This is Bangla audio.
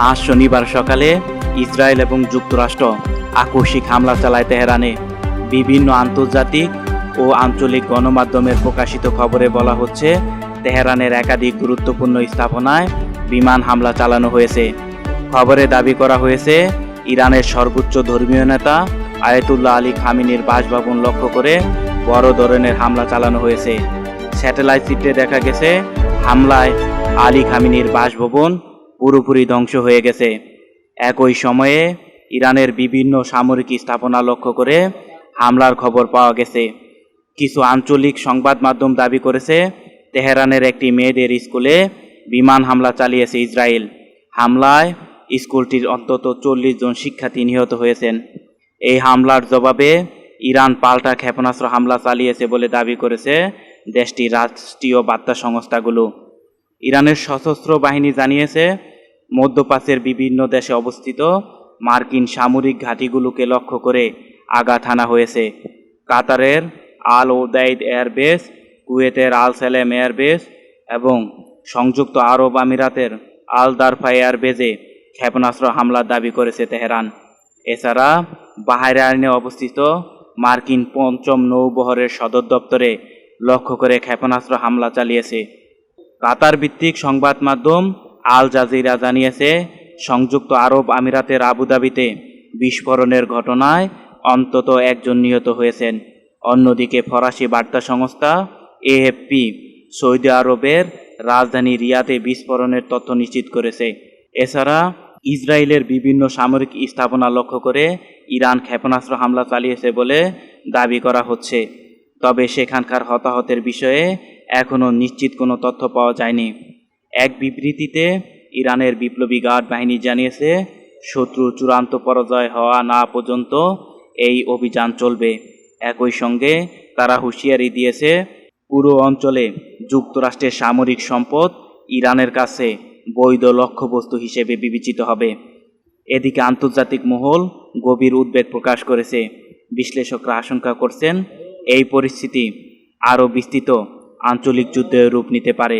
আজ শনিবার সকালে ইসরায়েল এবং যুক্তরাষ্ট্র আকস্মিক হামলা চালায় তেহরানে। বিভিন্ন আন্তর্জাতিক ও আঞ্চলিক গণমাধ্যমের প্রকাশিত খবরে বলা হচ্ছে, তেহরানের একাধিক গুরুত্বপূর্ণ স্থাপনায় বিমান হামলা চালানো হয়েছে। খবরে দাবি করা হয়েছে, ইরানের সর্বোচ্চ ধর্মীয় নেতা আয়াতুল্লাহ আলী খামেনির বাসভবন লক্ষ্য করে বড় ধরনের হামলা চালানো হয়েছে। স্যাটেলাইট চিত্রে দেখা গেছে, হামলায় আলী খামেনির বাসভবন পুরোপুরি ধ্বংস হয়ে গেছে। একই সময়ে ইরানের বিভিন্ন সামরিক স্থাপনা লক্ষ্য করে হামলার খবর পাওয়া গেছে। কিছু আঞ্চলিক সংবাদ মাধ্যম দাবি করেছে, তেহরানের একটি মেয়েদের স্কুলে বিমান হামলা চালিয়েছে ইসরায়েল। হামলায় স্কুলটির অন্তত 40 জন শিক্ষার্থী নিহত হয়েছেন। এই হামলার জবাবে ইরান পাল্টা ক্ষেপণাস্ত্র হামলা চালিয়েছে বলে দাবি করেছে দেশটির রাষ্ট্রীয় বার্তা সংস্থাগুলো। ইরানের সশস্ত্র বাহিনী জানিয়েছে, মধ্যপ্রাচ্যের বিভিন্ন দেশে অবস্থিত মার্কিন সামরিক ঘাঁটিগুলোকে লক্ষ্য করে আঘাত হানা হয়েছে। কাতারের আল ওদাইদ এয়ারবেস, কুয়েতের আল সালেম এয়ারবেস এবং সংযুক্ত আরব আমিরাতের আল দারফা এয়ারবেজে ক্ষেপণাস্ত্র হামলার দাবি করেছে তেহরান। এছাড়া বাহরাইনে অবস্থিত মার্কিন ৫ম নৌবহরের সদর দপ্তরে লক্ষ্য করে ক্ষেপণাস্ত্র হামলা চালিয়েছে। কাতার ভিত্তিক সংবাদ মাধ্যম আল জাজিরা জানিয়েছে, সংযুক্ত আরব আমিরাতের আবুধাবিতে বিস্ফোরণের ঘটনায় অন্তত 1 জন নিহত হয়েছেন। অন্যদিকে ফরাসি বার্তা সংস্থা এএফপি সৌদি আরবের রাজধানী রিয়াদে বিস্ফোরণের তথ্য নিশ্চিত করেছে। এছাড়া ইসরায়েলের বিভিন্ন সামরিক স্থাপনা লক্ষ্য করে ইরান ক্ষেপণাস্ত্র হামলা চালিয়েছে বলে দাবি করা হচ্ছে। তবে সেখানকার হতাহতের বিষয়ে এখনও নিশ্চিত কোনো তথ্য পাওয়া যায়নি। এক বিবৃতিতে ইরানের বিপ্লবী গার্ড বাহিনী জানিয়েছে, শত্রু চূড়ান্ত পরাজয় হওয়া না পর্যন্ত এই অভিযান চলবে। একই সঙ্গে তারা হুঁশিয়ারি দিয়েছে, পুরো অঞ্চলে যুক্তরাষ্ট্রের সামরিক সম্পদ ইরানের কাছে বৈধ লক্ষ্যবস্তু হিসেবে বিবেচিত হবে। এদিকে আন্তর্জাতিক মহল গভীর উদ্বেগ প্রকাশ করেছে। বিশ্লেষকরা আশঙ্কা করছেন, এই পরিস্থিতি আরও বিস্তৃত আঞ্চলিক যুদ্ধের রূপ নিতে পারে।